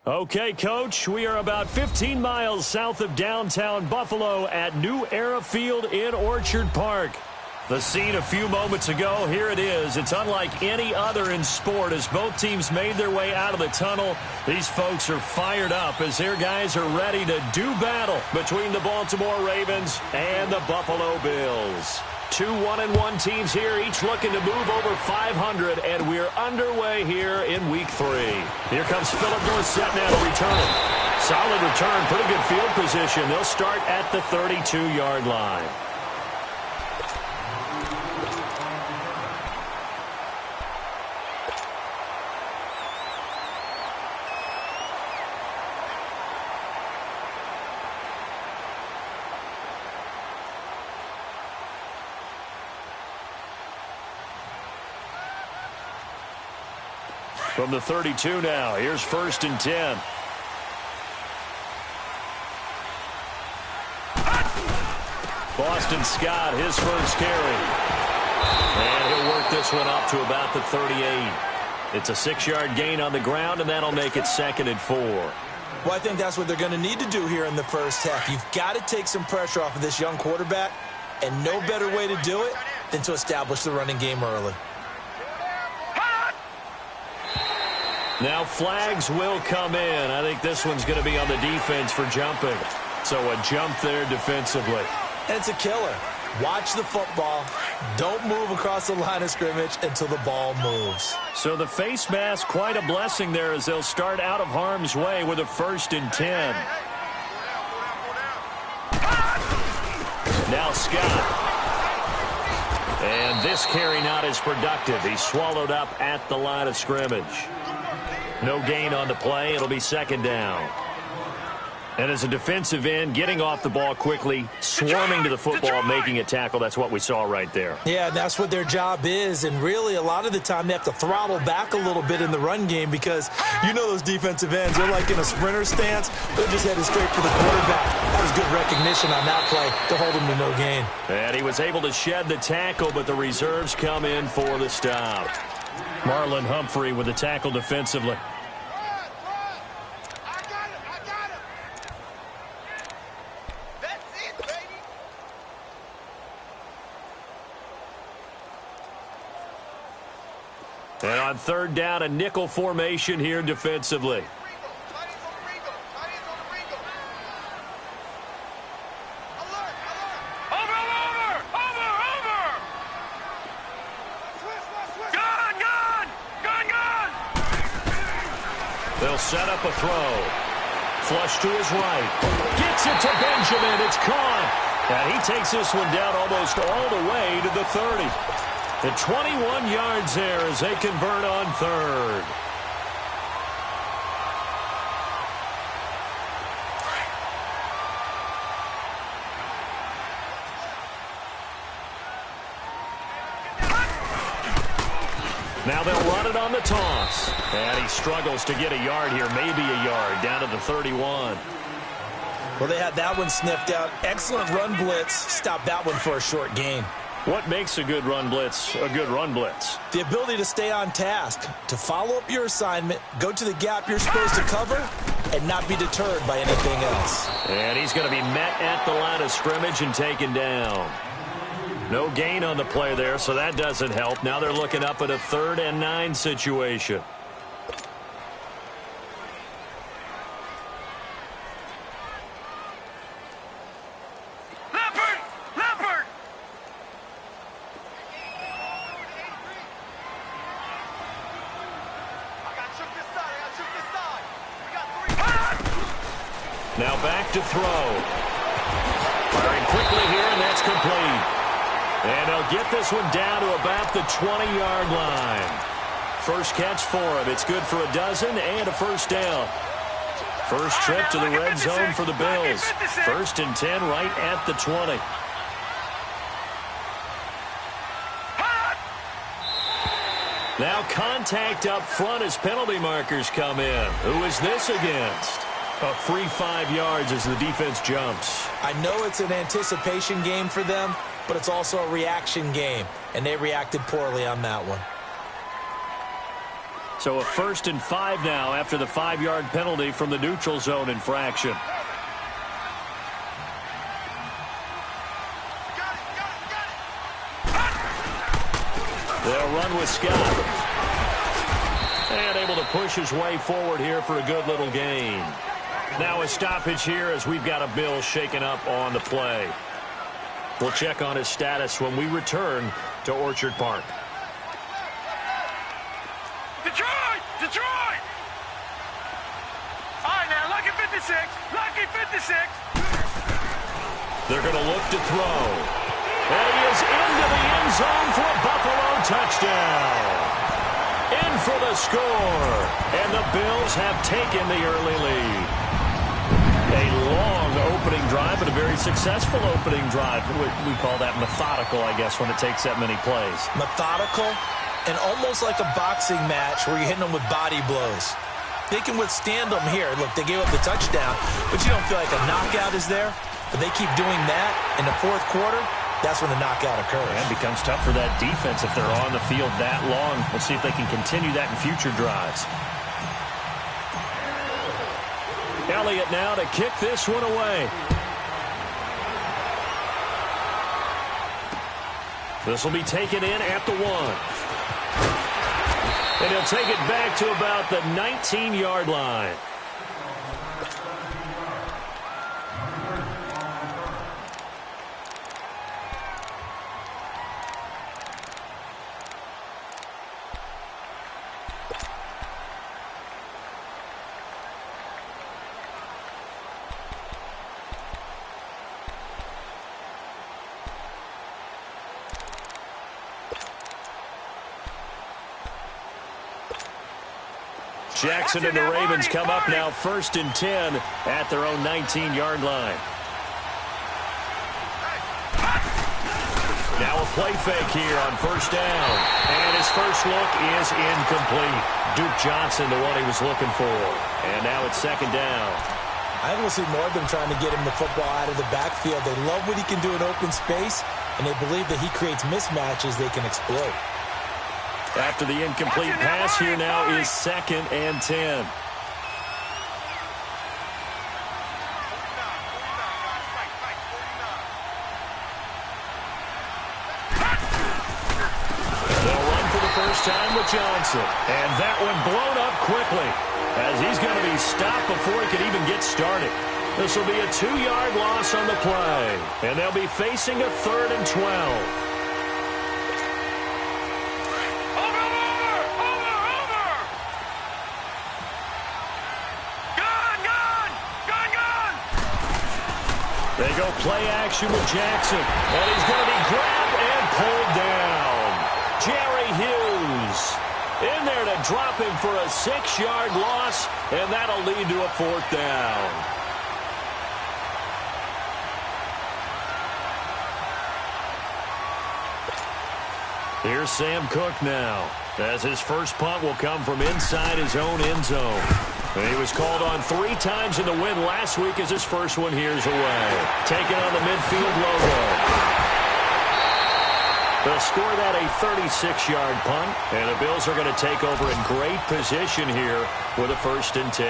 Okay, Coach, we are about 15 miles south of downtown Buffalo at New Era Field in Orchard Park. The scene a few moments ago, here it is. It's unlike any other in sport as both teams made their way out of the tunnel. These folks are fired up as their guys are ready to do battle between the Baltimore Ravens and the Buffalo Bills. Two 1-1 teams here, each looking to move over 500, and we're underway here in Week 3. Here comes Philip Dorsett now to return it. Solid return, pretty good field position. They'll start at the 32-yard line. From the 32 now, here's 1st and 10. Boston Scott, his first carry. And he'll work this one up to about the 38. It's a 6-yard gain on the ground, and that'll make it 2nd and 4. Well, I think that's what they're going to need to do here in the first half. You've got to take some pressure off of this young quarterback, and no better way to do it than to establish the running game early. Now flags will come in. I think this one's going to be on the defense for jumping. So a jump there defensively. And it's a killer. Watch the football. Don't move across the line of scrimmage until the ball moves. So the face mask, quite a blessing there as they'll start out of harm's way with a 1st and 10. Now Scott. And this carry not as productive. He's swallowed up at the line of scrimmage. No gain on the play. It'll be 2nd down. And as a defensive end, getting off the ball quickly, swarming to the football, making a tackle, that's what we saw right there. Yeah, that's what their job is. And really, a lot of the time, they have to throttle back a little bit in the run game because you know those defensive ends, they're like in a sprinter stance. They're just headed straight for the quarterback. That was good recognition on that play to hold him to no gain. And he was able to shed the tackle, but the reserves come in for the stop. Marlon Humphrey with the tackle defensively. And on 3rd down, a nickel formation here defensively. They'll set up a throw. Flush to his right. Gets it to Benjamin. It's caught. And he takes this one down almost all the way to the 30. The 21 yards there as they convert on 3rd. Now they'll run it on the toss. And he struggles to get a yard here, maybe a yard, down to the 31. Well, they had that one sniffed out. Excellent run blitz. Stopped that one for a short gain. What makes a good run blitz a good run blitz? The ability to stay on task, to follow up your assignment, go to the gap you're supposed to cover, and not be deterred by anything else. And he's going to be met at the line of scrimmage and taken down. No gain on the play there, so that doesn't help. Now they're looking up at a 3rd and 9 situation. Now back to throw. Firing quickly here, and that's complete. And they'll get this one down to about the 20-yard line. First catch for him. It's good for a dozen and a 1st down. First trip to the red zone for the Bills. 1st and 10 right at the 20. Now contact up front as penalty markers come in. Who is this against? A free 5 yards as the defense jumps. I know it's an anticipation game for them, but it's also a reaction game, and they reacted poorly on that one. So a 1st and 5 now after the 5-yard penalty from the neutral zone infraction. They'll run with Scott. And able to push his way forward here for a good little gain. Now a stoppage here as we've got a Bill shaken up on the play. We'll check on his status when we return to Orchard Park. Detroit! Detroit! All right, now, lucky 56. Lucky 56. They're going to look to throw. And he is into the end zone for a Buffalo touchdown. In for the score. And the Bills have taken the early lead. A long opening drive, but a very successful opening drive. We call that methodical, I guess, when it takes that many plays. Methodical and almost like a boxing match where you're hitting them with body blows. They can withstand them here. Look, they gave up the touchdown, but you don't feel like a knockout is there. But they keep doing that in the fourth quarter. That's when the knockout occurs. And it becomes tough for that defense if they're on the field that long. We'll see if they can continue that in future drives. Elliott now to kick this one away. This will be taken in at the 1. And he'll take it back to about the 19-yard line. Jackson and the Ravens come up now 1st and 10 at their own 19-yard line. Now a play fake here on 1st down. And his first look is incomplete. Duke Johnson, the one he was looking for. And now it's 2nd down. I think we'll see more of them trying to get him the football out of the backfield. They love what he can do in open space, and they believe that he creates mismatches they can exploit. After the incomplete pass here now is 2nd and 10. They'll run for the first time with Johnson. And that one blown up quickly as he's going to be stopped before he could even get started. This will be a 2-yard loss on the play. And they'll be facing a 3rd and 12. They go play action with Jackson. And he's going to be grabbed and pulled down. Jerry Hughes in there to drop him for a 6-yard loss. And that'll lead to a 4th down. Here's Sam Cook now, as his first punt will come from inside his own end zone. And he was called on 3 times in the win last week as his first one here's away. Taking on the midfield logo. They'll score that a 36-yard punt, and the Bills are going to take over in great position here with a 1st and 10.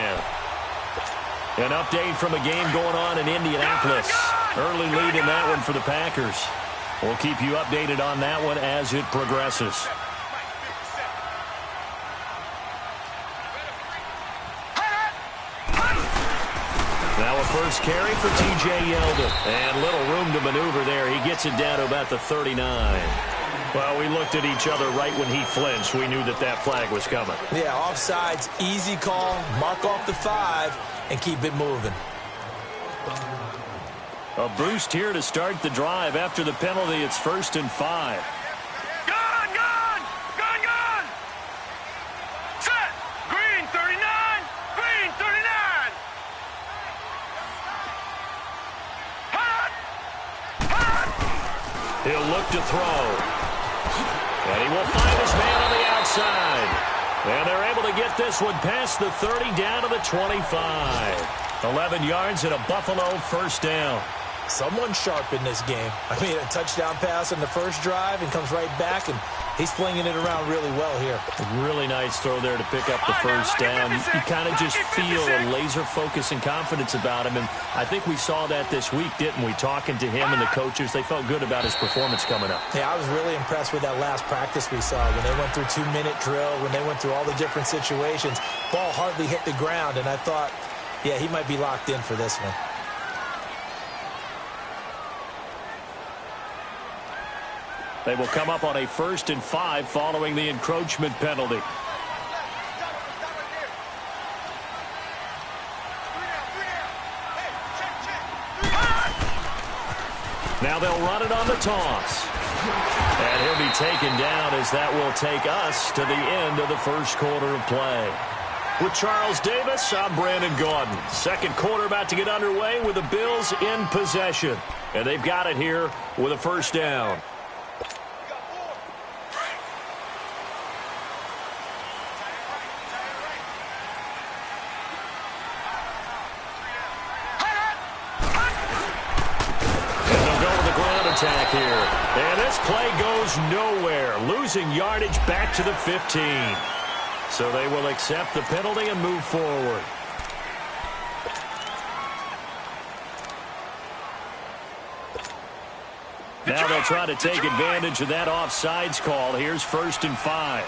An update from a game going on in Indianapolis. Early lead in that one for the Packers. We'll keep you updated on that one as it progresses. Now a first carry for T.J. Yeldon. And little room to maneuver there. He gets it down to about the 39. Well, we looked at each other right when he flinched. We knew that that flag was coming. Yeah, offsides, easy call. Mark off the 5 and keep it moving. A boost here to start the drive. After the penalty, it's 1st and 5. Gun! Set! Green 39! Green 39! He'll look to throw. And he will find his man on the outside. And they're able to get this one past the 30 down to the 25. 11 yards and a Buffalo 1st down. Someone's sharp in this game. I mean, a touchdown pass on the first drive and comes right back and He's flinging it around really well here. A really nice throw there to pick up the first down. You kind of just feel a laser focus and confidence about him, and I think we saw that this week, didn't we? Talking to him and the coaches, they felt good about his performance coming up. Yeah, I was really impressed with that last practice we saw when they went through 2-minute drill, when they went through all the different situations. Ball hardly hit the ground, and I thought, yeah, he might be locked in for this one. They will come up on a 1st and 5 following the encroachment penalty. Now they'll run it on the toss. And he'll be taken down as that will take us to the end of the first quarter of play. With Charles Davis, I'm Brandon Gaudin. Second quarter about to get underway with the Bills in possession. And they've got it here with a first down. Attack here. And this play goes nowhere. Losing yardage back to the 15. So they will accept the penalty and move forward. Now they'll try to take advantage of that offsides call. Here's 1st and 5.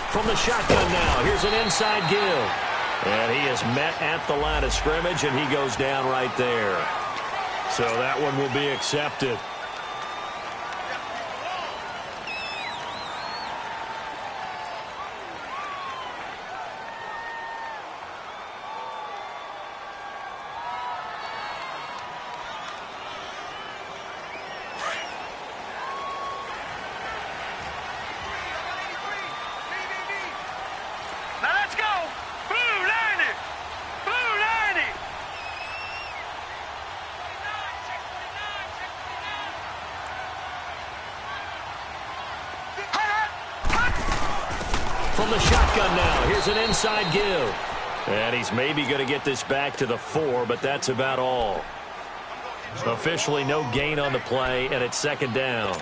From the shotgun now. Here's an inside give. And he is met at the line of scrimmage, and he goes down right there. So that one will be accepted. From the shotgun now, here's an inside give. And he's maybe going to get this back to the 4, but that's about all. Officially no gain on the play, and it's 2nd down.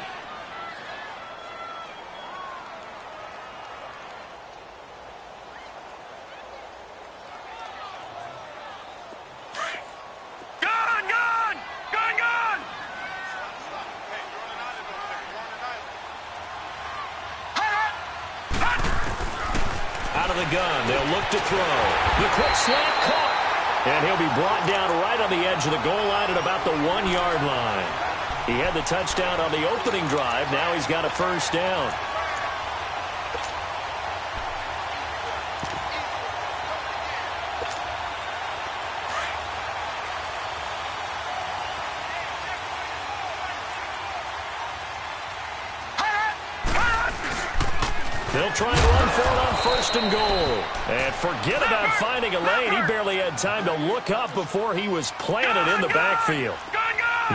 Gun. They'll look to throw. The quick slant caught. And he'll be brought down right on the edge of the goal line at about the 1-yard line. He had the touchdown on the opening drive. Now he's got a first down. They'll try and run for it on 1st and goal. And forget about finding a lane. He barely had time to look up before he was planted in the backfield.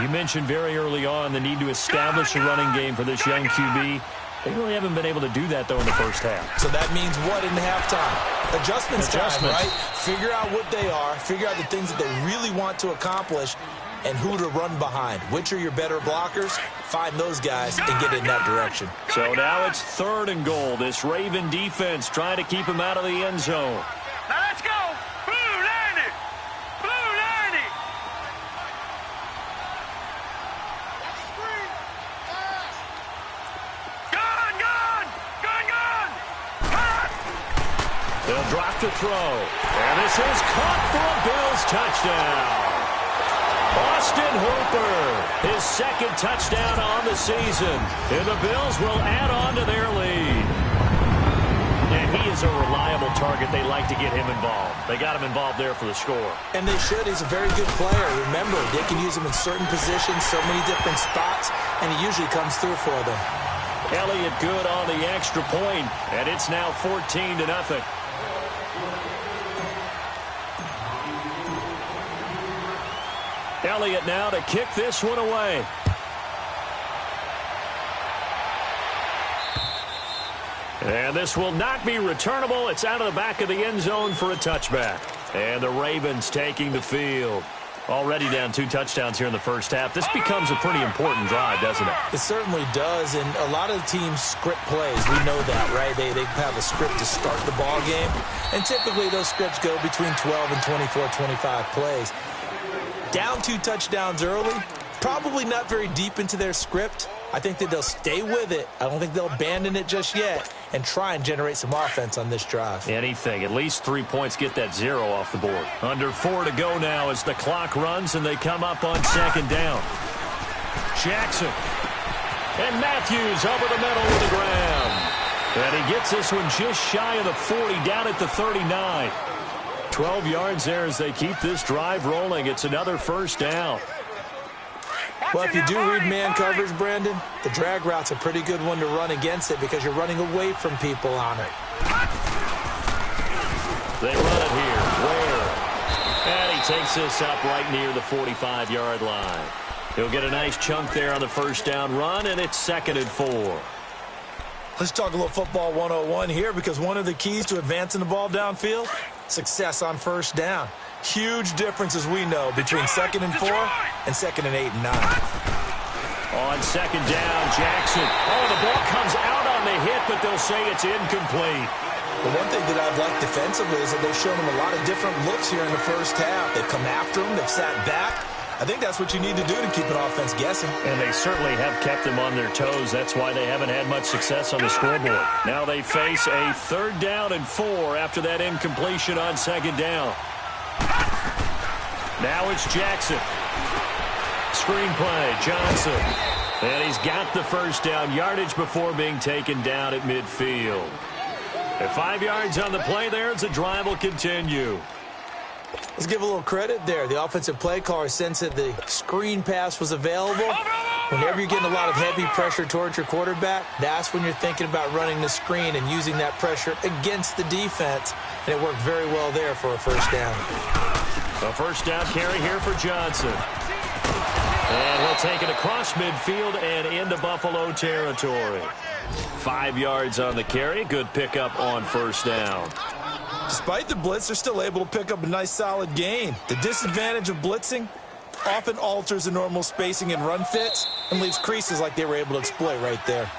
You mentioned very early on the need to establish a running game for this young QB. They really haven't been able to do that, though, in the first half. So that means what in halftime? Adjustments time, right? Figure out what they are. Figure out the things that they really want to accomplish and who to run behind. Which are your better blockers? Find those guys and get in that direction. So now it's 3rd and goal. This Raven defense trying to keep him out of the end zone. Now let's go. Blue 90. Blue 90. Gun, gun. Gun, gun. They'll drop to throw. And this is caught for a Bills touchdown. Austin Hooper, his 2nd touchdown on the season. And the Bills will add on to their lead. And he is a reliable target. They like to get him involved. They got him involved there for the score. And they should. He's a very good player. Remember, they can use him in certain positions, so many different spots, and he usually comes through for them. Elliott good on the extra point, and it's now 14-0. Elliott now to kick this one away. And this will not be returnable. It's out of the back of the end zone for a touchback. And the Ravens taking the field. Already down 2 touchdowns here in the first half. This becomes a pretty important drive, doesn't it? It certainly does, and a lot of the teams script plays. We know that, right? They have a script to start the ball game, and typically those scripts go between 12 and 24, 25 plays. Down 2 touchdowns early, probably not very deep into their script. I think that they'll stay with it. I don't think they'll abandon it just yet and try and generate some offense on this drive. Anything. At least 3 points, get that 0 off the board. Under 4 to go now as the clock runs and they come up on 2nd down. Jackson. And Matthews over the middle with the ground. And he gets this one just shy of the 40, down at the 39. 12 yards there as they keep this drive rolling. It's another first down. Well, if you do read man coverage, Brandon, the drag route's a pretty good one to run against it because you're running away from people on it. They run it here. Ware. And he takes this up right near the 45-yard line. He'll get a nice chunk there on the first down run, and it's 2nd and 4. Let's talk a little football 101 here because one of the keys to advancing the ball downfield, success on first down. Huge difference, as we know, between 2nd and 4 and 2nd and 8 and 9. On 2nd down, Jackson. Oh, the ball comes out on the hit, but they'll say it's incomplete. The one thing that I've liked defensively is that they've shown him a lot of different looks here in the first half. They've come after him. They've sat back. I think that's what you need to do to keep an offense guessing. And they certainly have kept them on their toes. That's why they haven't had much success on the scoreboard. Now they face a 3rd down and 4 after that incompletion on 2nd down. Now it's Jackson. Screenplay, Johnson. And he's got the first down yardage before being taken down at midfield. At 5 yards on the play there as the drive will continue. Let's give a little credit there. The offensive play caller sensed that the screen pass was available. Whenever you're getting a lot of heavy pressure towards your quarterback, that's when you're thinking about running the screen and using that pressure against the defense. And it worked very well there for a first down. A first down carry here for Johnson. And he'll take it across midfield and into Buffalo territory. 5 yards on the carry. Good pickup on first down. Despite the blitz, they're still able to pick up a nice solid gain. The disadvantage of blitzing often alters the normal spacing and run fits and leaves creases like they were able to exploit right there.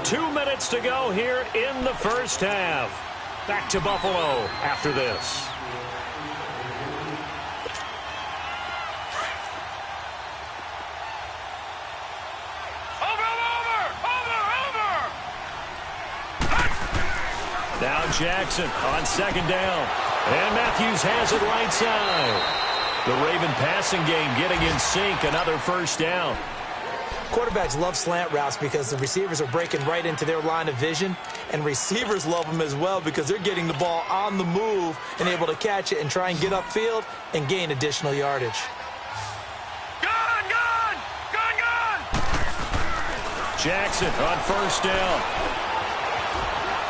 2 minutes to go here in the first half. Back to Buffalo after this. Now Jackson on 2nd down. And Matthews has it right side. The Raven passing game getting in sync. Another first down. Quarterbacks love slant routes because the receivers are breaking right into their line of vision. And receivers love them as well because they're getting the ball on the move and able to catch it and try and get upfield and gain additional yardage. Gun! Jackson on first down.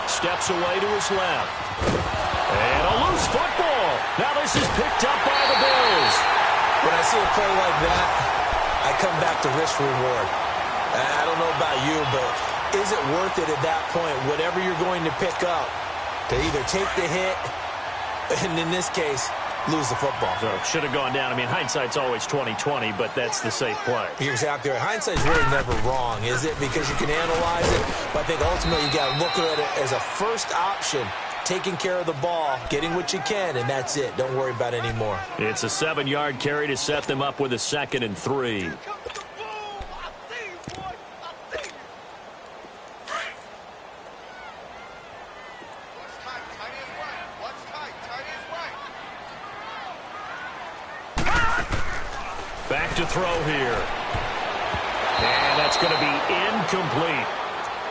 Steps away to his left. And a loose football. Now this is picked up by the Bills. When I see a play like that, I come back to risk reward. I don't know about you, but is it worth it at that point, whatever you're going to pick up, to either take the hit, and in this case, lose the football? So should have gone down. I mean, hindsight's always 20/20, but that's the safe play. You're exactly right. Hindsight's really never wrong, is it? Because you can analyze it, but I think ultimately you got to look at it as a first option, taking care of the ball, getting what you can, and that's it. Don't worry about it anymore. It's a 7-yard carry to set them up with a 2nd and 3. Back to throw here. And that's going to be incomplete.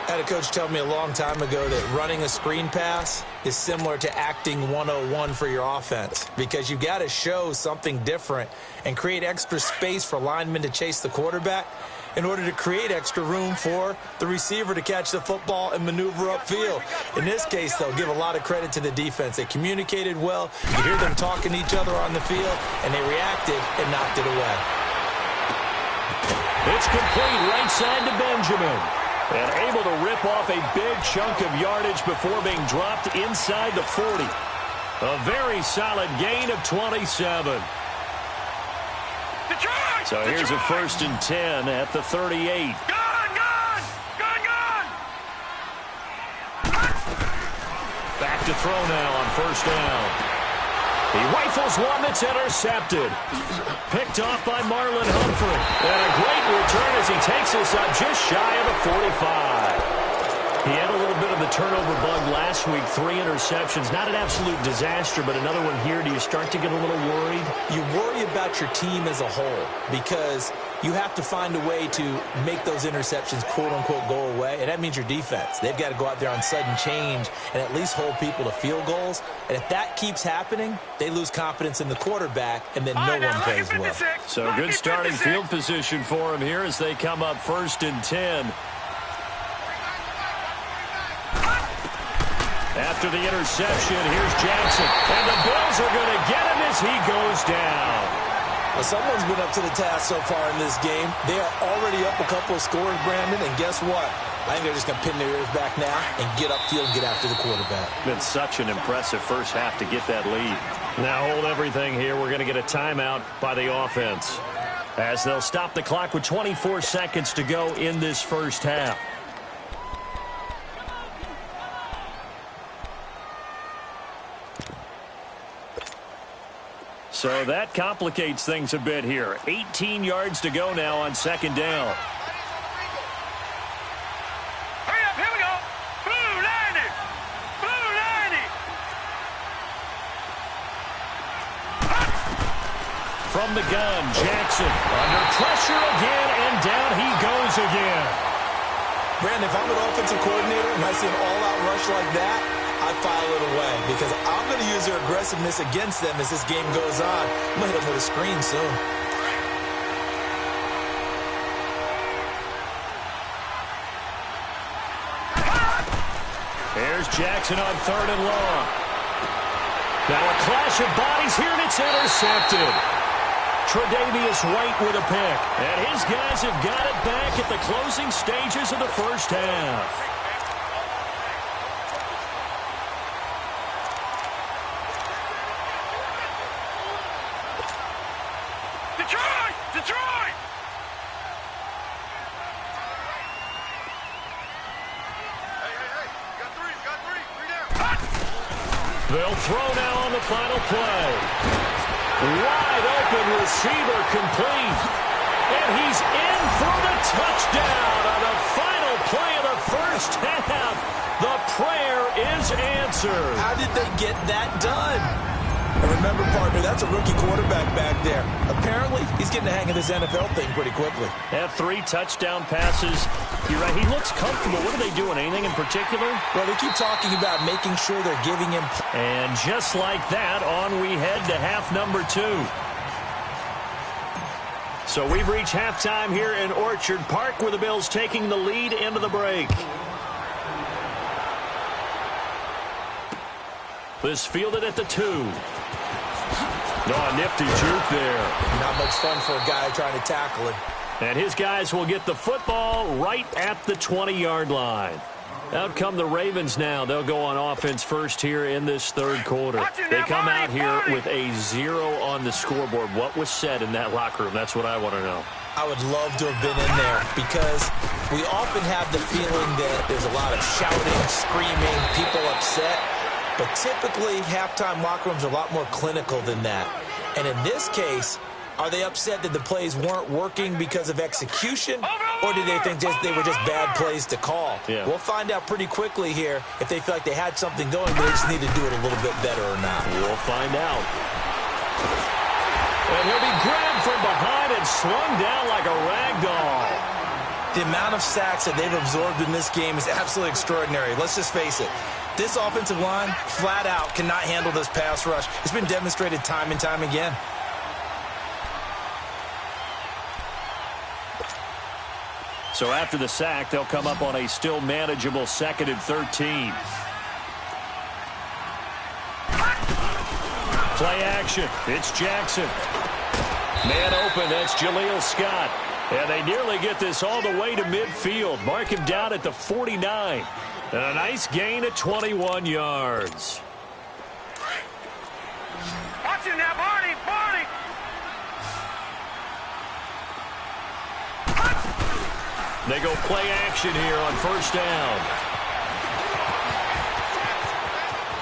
I had a coach tell me a long time ago that running a screen pass is similar to acting 101 for your offense because you've got to show something different and create extra space for linemen to chase the quarterback in order to create extra room for the receiver to catch the football and maneuver upfield. In this case, though, give a lot of credit to the defense. They communicated well. You hear them talking to each other on the field, and they reacted and knocked it away. It's complete right side to Benjamin. And able to rip off a big chunk of yardage before being dropped inside the 40. A very solid gain of 27. Detroit! So here's a 1st and 10 at the 38. Back to throw now on 1st down. He rifles one that's intercepted. Picked off by Marlon Humphrey. And a great return as he takes this up just shy of the 45. He had a little bit of the turnover bug last week, 3 interceptions. Not an absolute disaster, but another one here. Do you start to get a little worried? You worry about your team as a whole because you have to find a way to make those interceptions, quote-unquote, go away, and that means your defense. They've got to go out there on sudden change and at least hold people to field goals. And if that keeps happening, they lose confidence in the quarterback, and then no one plays well. So good starting field position for him here as they come up 1st and 10. After the interception, here's Jackson. And the Bills are going to get him as he goes down. Well, someone's been up to the task so far in this game. They are already up a couple of scores, Brandon, and guess what? I think they're just going to pin their ears back now and get upfield and get after the quarterback. Been such an impressive first half to get that lead. Now hold everything here. We're going to get a timeout by the offense as they'll stop the clock with 24 seconds to go in this first half. So that complicates things a bit here. 18 yards to go now on 2nd down. Hurry up, here we go. Blue 90. Blue 90. From the gun, Jackson under pressure again, and down he goes again. Brandon, if I'm an offensive coordinator and I see an all-out rush like that, I file it away because I'm going to use their aggressiveness against them as this game goes on. I'm going to hit them with a screen soon. Here's Jackson on 3rd and long. Now a clash of bodies here, and it's intercepted. Tre'Davious White with a pick. And his guys have got it back at the closing stages of the first half. Detroit! Hey, got three down. They'll throw now on the final play. Wide open receiver complete. And he's in for the touchdown on the final play of the first half. The prayer is answered. How did they get that done? And remember, partner, that's a rookie quarterback back there. Apparently, he's getting the hang of this NFL thing pretty quickly. Had 3 touchdown passes. You're right, he looks comfortable. What are they doing? Anything in particular? Well, they keep talking about making sure they're giving him... And just like that, on we head to half number 2. So we've reached halftime here in Orchard Park, where the Bills taking the lead into the break. This fielded at the 2. Oh, nifty juke there. Not much fun for a guy trying to tackle it. And his guys will get the football right at the 20-yard line. Out come the Ravens now. They'll go on offense first here in this 3rd quarter. They come out here with a 0 on the scoreboard. What was said in that locker room? That's what I want to know. I would love to have been in there because we often have the feeling that there's a lot of shouting, screaming, people upset. But typically, halftime locker rooms are a lot more clinical than that. And in this case, are they upset that the plays weren't working because of execution? Or do they think they were just bad plays to call? Yeah. We'll find out pretty quickly here if they feel like they had something going, but they just need to do it a little bit better or not. We'll find out. And he'll be grabbed from behind and slung down like a rag doll. The amount of sacks that they've absorbed in this game is absolutely extraordinary. Let's just face it. This offensive line, flat out, cannot handle this pass rush. It's been demonstrated time and time again. So after the sack, they'll come up on a still manageable 2nd and 13. Play action. It's Jackson. Man open. That's Jaleel Scott. And they nearly get this all the way to midfield. Mark him down at the 49. And a nice gain of 21 yards. Watch him now, Barney! Barney! They go play action here on first down.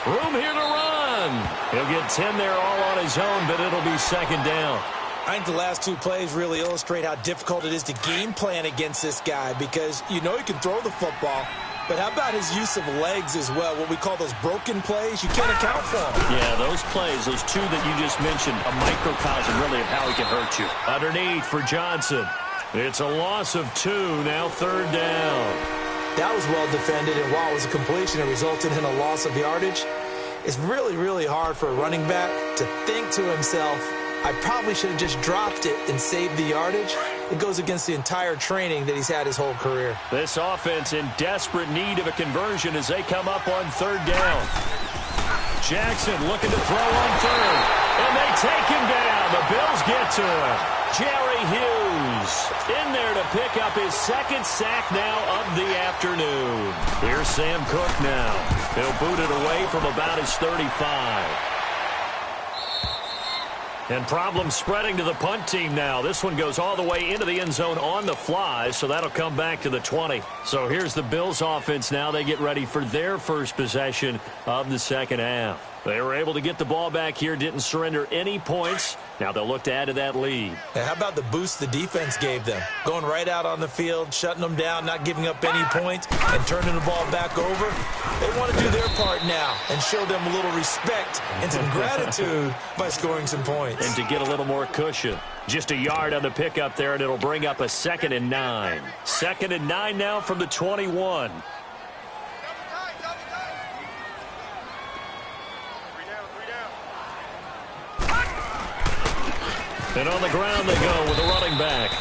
Room here to run. He'll get 10 there all on his own, but it'll be second down. I think the last two plays really illustrate how difficult it is to game plan against this guy because you know he can throw the football, but how about his use of legs as well, what we call those broken plays? You can't account for them. Yeah, those plays, those two that you just mentioned, a microcosm really of how he can hurt you. Underneath for Johnson. It's a loss of 2, now third down. That was well defended, and while it was a completion, it resulted in a loss of yardage. It's really, really hard for a running back to think to himself, I probably should have just dropped it and saved the yardage. It goes against the entire training that he's had his whole career. This offense in desperate need of a conversion as they come up on third down. Jackson looking to throw on third, and they take him down. The Bills get to him. Jerry Hughes in there to pick up his second sack now of the afternoon. Here's Sam Cook now. He'll boot it away from about his 35. And problems spreading to the punt team now. This one goes all the way into the end zone on the fly, so that'll come back to the 20. So here's the Bills offense now. They get ready for their first possession of the second half. They were able to get the ball back here, didn't surrender any points. Now they'll look to add to that lead. And how about the boost the defense gave them? Going right out on the field, shutting them down, not giving up any points, and turning the ball back over. They want to do their part now and show them a little respect and some gratitude by scoring some points. And to get a little more cushion. Just a yard on the pickup there, and it'll bring up a 2nd and 9. 2nd and 9 now from the 21. And on the ground they go with the running back.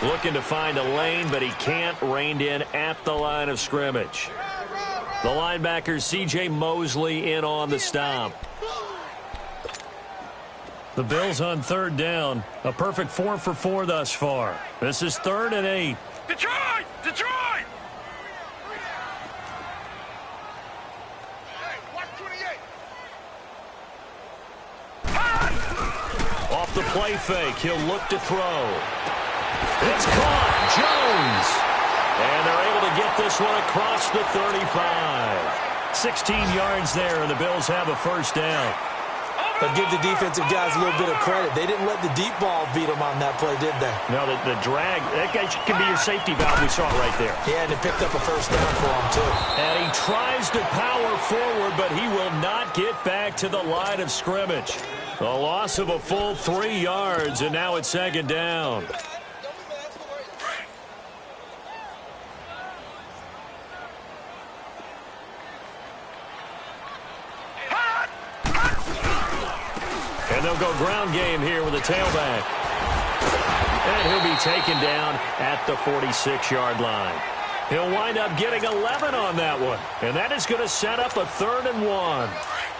Looking to find a lane, but he can't. Reined in at the line of scrimmage. The linebacker, C.J. Mosley, in on the stop. The Bills on third down. A perfect 4 for 4 thus far. This is 3rd and 8. Detroit! Detroit! Off the play fake, he'll look to throw. It's caught, Jones. And they're able to get this one across the 35. 16 yards there, and the Bills have a first down. But give the defensive guys a little bit of credit. They didn't let the deep ball beat them on that play, did they? No, the drag, that guy can be your safety valve. We saw it right there. Yeah, and it picked up a first down for him, too. And he tries to power forward, but he will not get back to the line of scrimmage. A loss of a full 3 yards, and now it's second down. And they'll go ground game here with a tailback. And he'll be taken down at the 46-yard line. He'll wind up getting 11 on that one. And that is going to set up a 3rd and 1.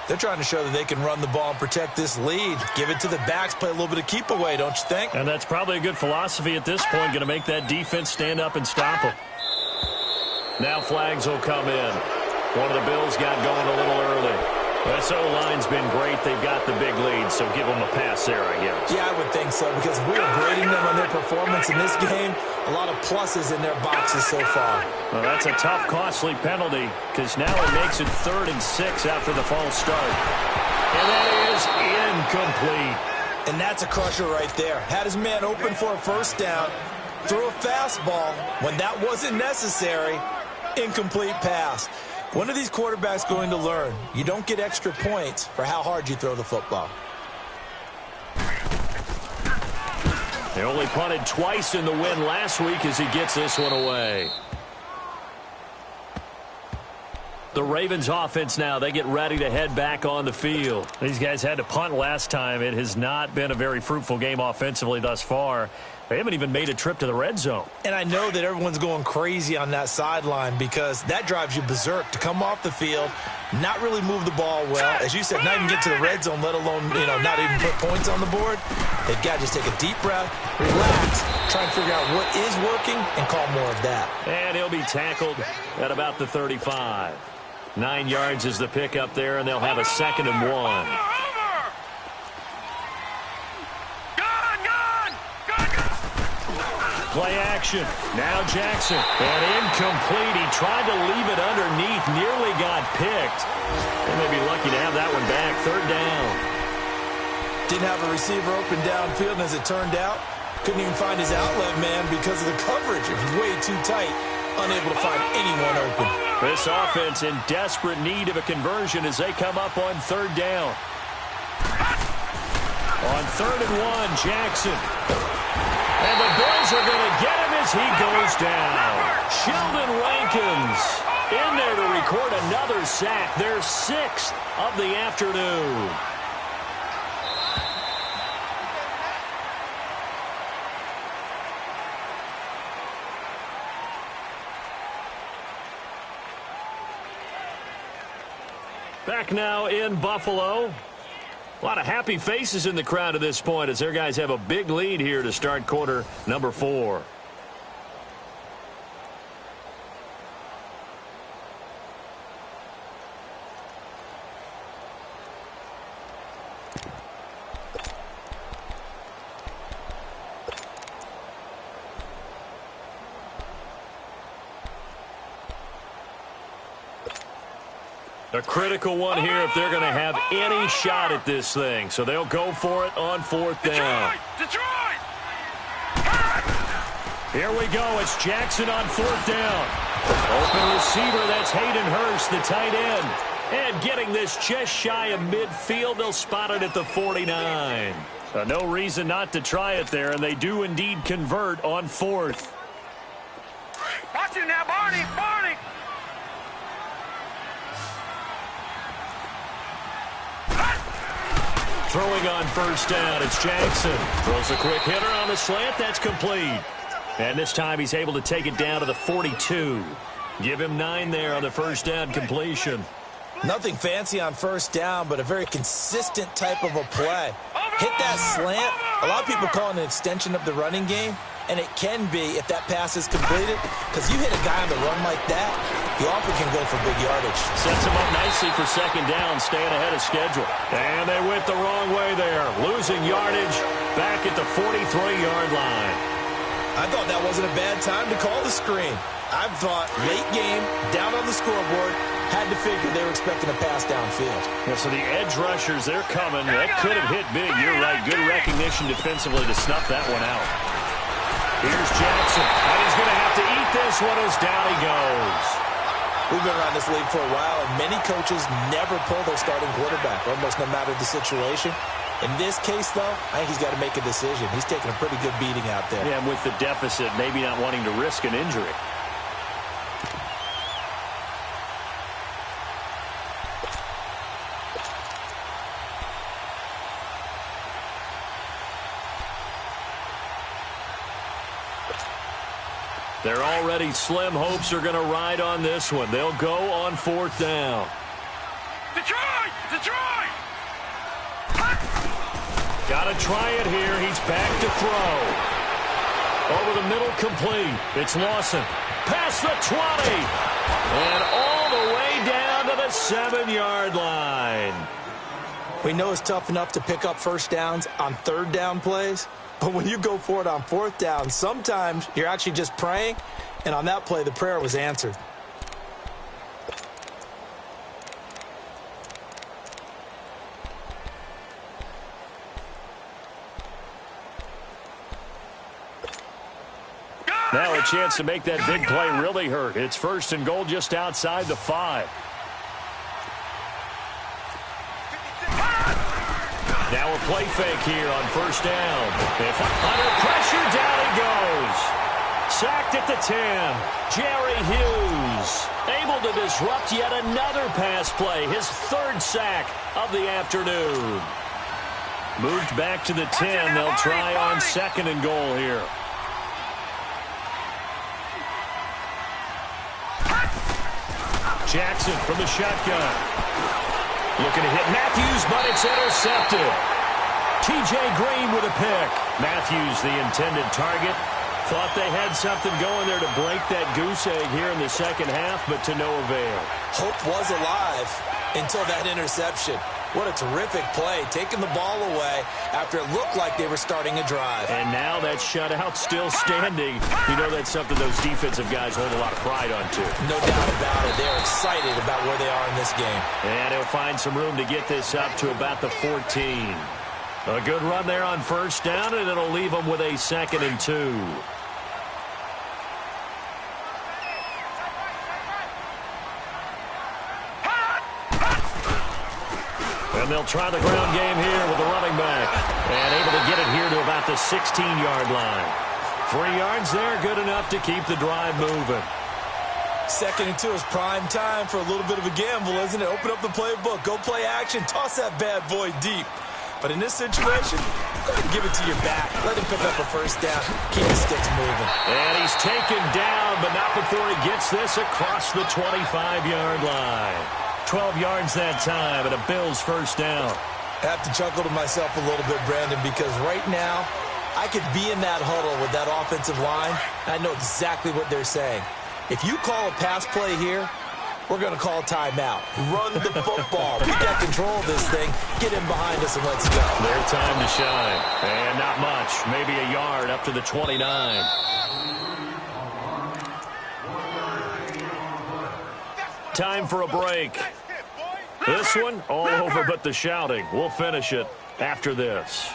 They're trying to show that they can run the ball and protect this lead. Give it to the backs, play a little bit of keep away, don't you think? And that's probably a good philosophy at this point, going to make that defense stand up and stop them. Now flags will come in. One of the Bills got going a little early. This O-line's been great. They've got the big lead, so give them a pass there, I guess. Yeah, I would think so, because we are grading them on their performance in this game. A lot of pluses in their boxes so far. Well, that's a tough, costly penalty, because now it makes it 3rd and 6 after the false start. And that is incomplete. And that's a crusher right there. Had his man open for a first down, threw a fastball when that wasn't necessary. Incomplete pass. When are these quarterbacks going to learn? You don't get extra points for how hard you throw the football. They only punted twice in the win last week as he gets this one away. The Ravens offense now, they get ready to head back on the field. These guys had to punt last time. It has not been a very fruitful game offensively thus far. They haven't even made a trip to the red zone. And I know that everyone's going crazy on that sideline because that drives you berserk to come off the field, not really move the ball well. As you said, not even get to the red zone, let alone, not even put points on the board. They've got to just take a deep breath, relax, try and figure out what is working, and call more of that. And he'll be tackled at about the 35. 9 yards is the pickup there, and they'll have a 2nd and 1. play action. Now Jackson. And incomplete. He tried to leave it underneath. Nearly got picked. And they'd be lucky to have that one back. Third down. Didn't have a receiver open downfield, and as it turned out, couldn't even find his outlet man because of the coverage. It was way too tight. Unable to find anyone open. This offense in desperate need of a conversion as they come up on third down. On 3rd and 1, Jackson. And the boys are going to get him as he goes down. Sheldon Rankins in there to record another sack. Their 6th of the afternoon. Back now in Buffalo. A lot of happy faces in the crowd at this point as their guys have a big lead here to start quarter number 4. A critical one here if they're going to have any shot at this thing. So they'll go for it on 4th down. Detroit! Here we go. It's Jackson on 4th down. Open receiver. That's Hayden Hurst, the tight end. And getting this just shy of midfield. They'll spot it at the 49. So no reason not to try it there. And they do indeed convert on 4th. Watch it now, Barney! Barney! Throwing on 1st down, it's Jackson. Throws a quick hitter on the slant. That's complete. And this time he's able to take it down to the 42. Give him 9 there on the 1st down completion. Nothing fancy on 1st down, but a very consistent type of a play. Hit that slant. A lot of people call it an extension of the running game, and it can be if that pass is completed, because you hit a guy on the run like that, you often can go for big yardage. Sets him up nicely for 2nd down, staying ahead of schedule. And they went the wrong way there, losing yardage back at the 43-yard line. I thought that wasn't a bad time to call the screen. I thought late game, down on the scoreboard, had to figure they were expecting a pass downfield. Yeah, so the edge rushers, they're coming. That could have hit big. You're right. Good recognition defensively to snuff that one out. Here's Jackson. And he's going to have to eat this one as down he goes. We've been around this league for a while, and many coaches never pull their starting quarterback, almost no matter the situation. In this case, though, I think he's got to make a decision. He's taking a pretty good beating out there. Yeah, and with the deficit, maybe not wanting to risk an injury. Their already slim hopes are going to ride on this one. They'll go on 4th down. Detroit! Detroit! Got to try it here. He's back to throw. Over the middle, complete. It's Lawson. Past the 20. And all the way down to the 7-yard line. We know it's tough enough to pick up 1st downs on 3rd down plays. But when you go for it on 4th down, sometimes you're actually just praying, and on that play, the prayer was answered. Now a chance to make that big play really hurt. It's 1st and goal just outside the 5. Now a play fake here on 1st down. If under pressure, down he goes. Sacked at the 10. Jerry Hughes able to disrupt yet another pass play. His 3rd sack of the afternoon. Moved back to the 10. They'll try on 2nd and goal here. Jackson from the shotgun. Looking to hit Matthews, but it's intercepted. T.J. Green with a pick. Matthews, the intended target. Thought they had something going there to break that goose egg here in the 2nd half, but to no avail. Hope was alive until that interception. What a terrific play, taking the ball away after it looked like they were starting a drive. And now that shutout still standing. You know that's something those defensive guys hold a lot of pride on, too. No doubt about it. They're excited about where they are in this game. And he'll find some room to get this up to about the 14. A good run there on first down, and it'll leave them with a 2nd and 2. And they'll try the ground game here with the running back. And able to get it here to about the 16-yard line. 3 yards there, good enough to keep the drive moving. 2nd and 2 is prime time for a little bit of a gamble, isn't it? Open up the playbook, go play action, toss that bad boy deep. But in this situation, go ahead and give it to your back. Let him pick up a first down. Keep the sticks moving. And he's taken down, but not before he gets this across the 25-yard line. 12 yards that time, and a Bills first down. I have to chuckle to myself a little bit, Brandon, because right now, I could be in that huddle with that offensive line, and I know exactly what they're saying. If you call a pass play here, we're going to call timeout. Run the football. We got control of this thing. Get in behind us and let's go. Their time to shine. And not much. Maybe a yard up to the 29. Time for a break. This one, all over but the shouting. We'll finish it after this.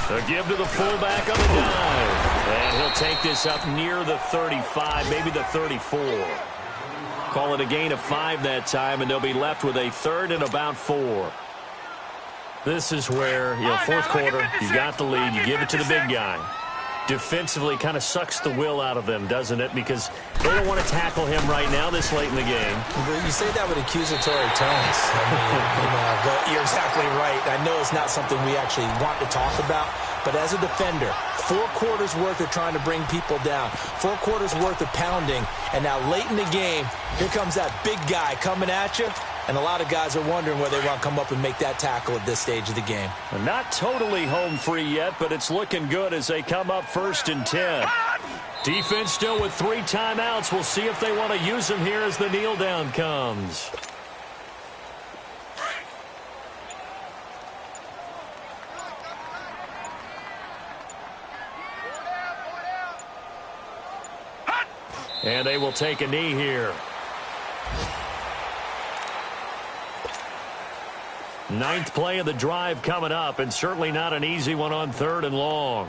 A give to the fullback on the dive. And he'll take this up near the 35, maybe the 34. Call it a gain of 5 that time, and they'll be left with a 3rd and about 4. This is where, fourth quarter, you got the lead, you give it to the big guy. Defensively kind of sucks the will out of them, doesn't it? Because they don't want to tackle him right now this late in the game. You say that with accusatory tones. I mean, you're exactly right. I know it's not something we actually want to talk about, but as a defender, 4 quarters worth of trying to bring people down, 4 quarters worth of pounding, and now late in the game, here comes that big guy coming at you. And a lot of guys are wondering whether they want to come up and make that tackle at this stage of the game. Not totally home free yet, but it's looking good as they come up 1st and 10. Defense still with 3 timeouts. We'll see if they want to use them here as the kneel down comes. And they will take a knee here. 9th play of the drive coming up, and certainly not an easy one on 3rd and long.